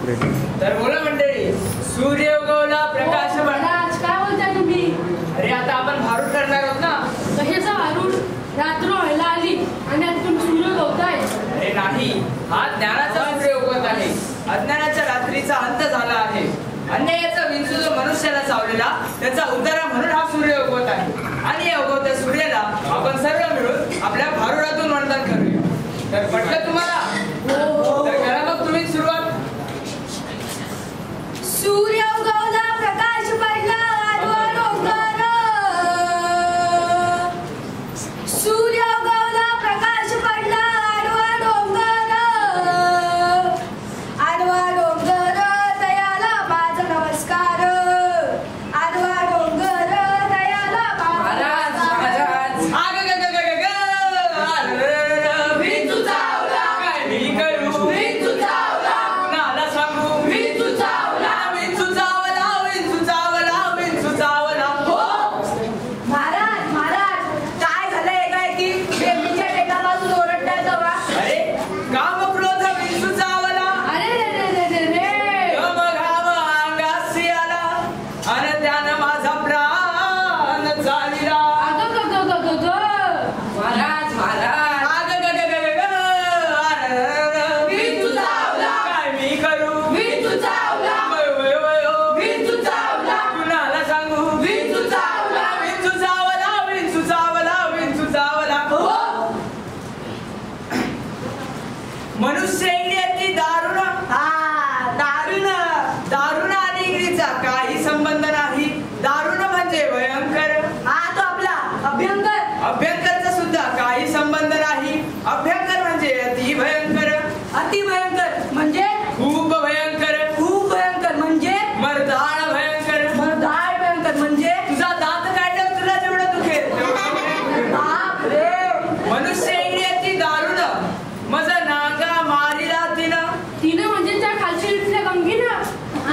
तर बोला मंडळी, सूर्य उगवला, प्रकाश पडला. आज काय बोलताय तुम्ही? अरे आता आपण भारूड करणार आहोत ना. कशाचा भारूड? रात्र व्हायला आली आणि आता तुम्ही सूर्य उगवताय. अरे नाही, हा ज्ञानाचा सूर्य उगवत आहे. अज्ञानाच्या रात्रीचा अंत झाला आहे. अन्यायाचा विंचू जो मनुष्याला चावलेला त्याचा उतारा म्हणून हा सूर्य उगवत आहे. आणि या उगवत्या सूर्याला आपण सर्व मिळून आपल्या भारुडातून वंदन करूया. तर पटलं तुम्हाला? तर करा मग तुम्ही सुरुवात. सूर्य उगवला, प्रकाश पडला, आडवा डोंगर. सूर्य उगवला, प्रकाश पडला, आडवा डोंगर. आडवा डोंगर दयाला माझा नमस्कार. आडवा डोंगर दयाला महाराज महाराज विंचू चावला, काय मी करू? विंचू चावला, कुणाला सांगू? विंचू चावला, विंचू चावला, विंचू चावला, विंचू चावला. हो महाराज महाराज काय झालंय काय की बेबीच्या टेकापासून ओरडताय तेव्हा? अरे काम क्रोध विंचू चावला, अरे रे रे रे रे गम घाम अंगासी आला, आणि त्यानं माझा प्राण चालिला. अगं ग ग ग ग ग महाराज महाराज विंचू चावला, काय मी करू? विंचू चावला, विंचू चावला, कुणाला सांगू? विंचू चावला, विंचू चावला, विंचू चावला, विंचू चावला. हो मनुष्य इंग्रियाची दारुण, दारुण दारुण आणि इंग्रियाचा काही संबंध नाही. दारुण म्हणजे भयंकर. हा तो आपला अभ्यंकर. अभ्यंकरचा सुद्धा काही संबंध नाही. अभ्यंकर म्हणजे अति भयंकर. अति भयंकर म्हणजे खूप भयंकर. खूप भयंकर म्हणजे मर्दाळ भयंकर. मर्दाळ भयंकर म्हणजे तुझा दात काढल्यावर तुला जेवढं दुखेल. बाप रे. मनुष्य इंग्रियाची दारुण मज नागा मारिला तिनं. तिनं म्हणजे त्या खालची लिपल्या गंगीनं.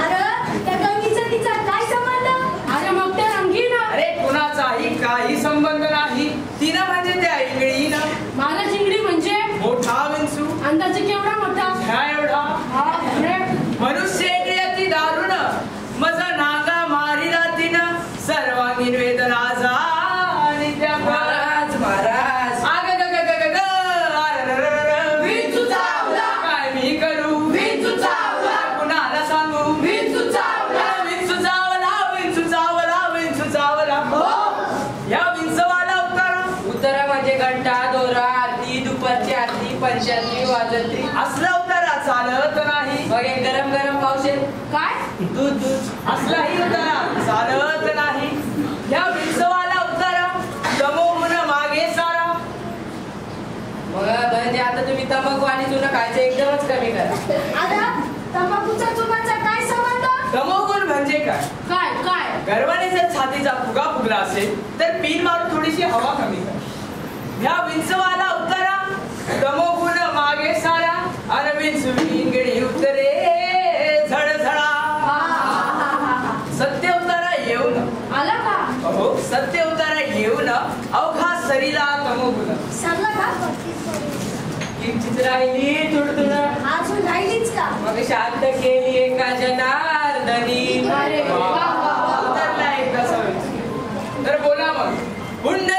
अरे त्या गंगीचा तिचा काय संबंध? अरे मग त्या रंगीनं. अरे कुणाचाही काही संबंध नाही. तिनं म्हणजे त्या इंगळीनं. माझा चिंगडी म्हणजे मोठा विंचू. अंदाजे केवढा मोठा? ह्या एवढा. बाप रे. मनुष्य इंद्रियाची दारुण मज नागा मारिला तिनं. सर्वांगीण वेदना झाली त्या. महाराज महाराज विंचू चावला, काय मी करू? विंचू चावला, कुणाला सांगू? विंचू चावला, विंचू चावला, विंचू चावला, विंचू चावला. हो या विंचवाला उतारा म्हणजे घंटा, दोरा, आरती, दुपारची आरती, पंचायती, वाजंत्री. असला उतारा चालत नाही. मग एक गरम गरम पावशेर काय? दूध दूध. असलाही उतारा चालत नाही. या विंचवाला उतारा दमोहून मागे सारा. मग म्हणजे आता तुम्ही तंबाखू आणि चुना खायचं एकदमच कमी करा. आता तंबाखूचा चुनाचा काय संबंध? दमोगुण म्हणजे काय? काय काय? गर्वाने जर छातीचा फुगा फुगला असेल तर पीन मारून थोडीशी हवा कमी कर. ह्या विंचवाला उतारा दमोगुण मागे सारा. अरे विंचू इंगळी उतरे झळझळा. सत्य उतारा येऊन आला का? हो सत्य उतारा येऊन अवघा सरीला तमोगुण. सरला का? किंचित राहिली तुडतुड. अजून राहिलीच का? मग शांत केली एका जनार्दनी. अरे वा वा वा. उतरला एकदा सवय. तर बोला मग पुण्य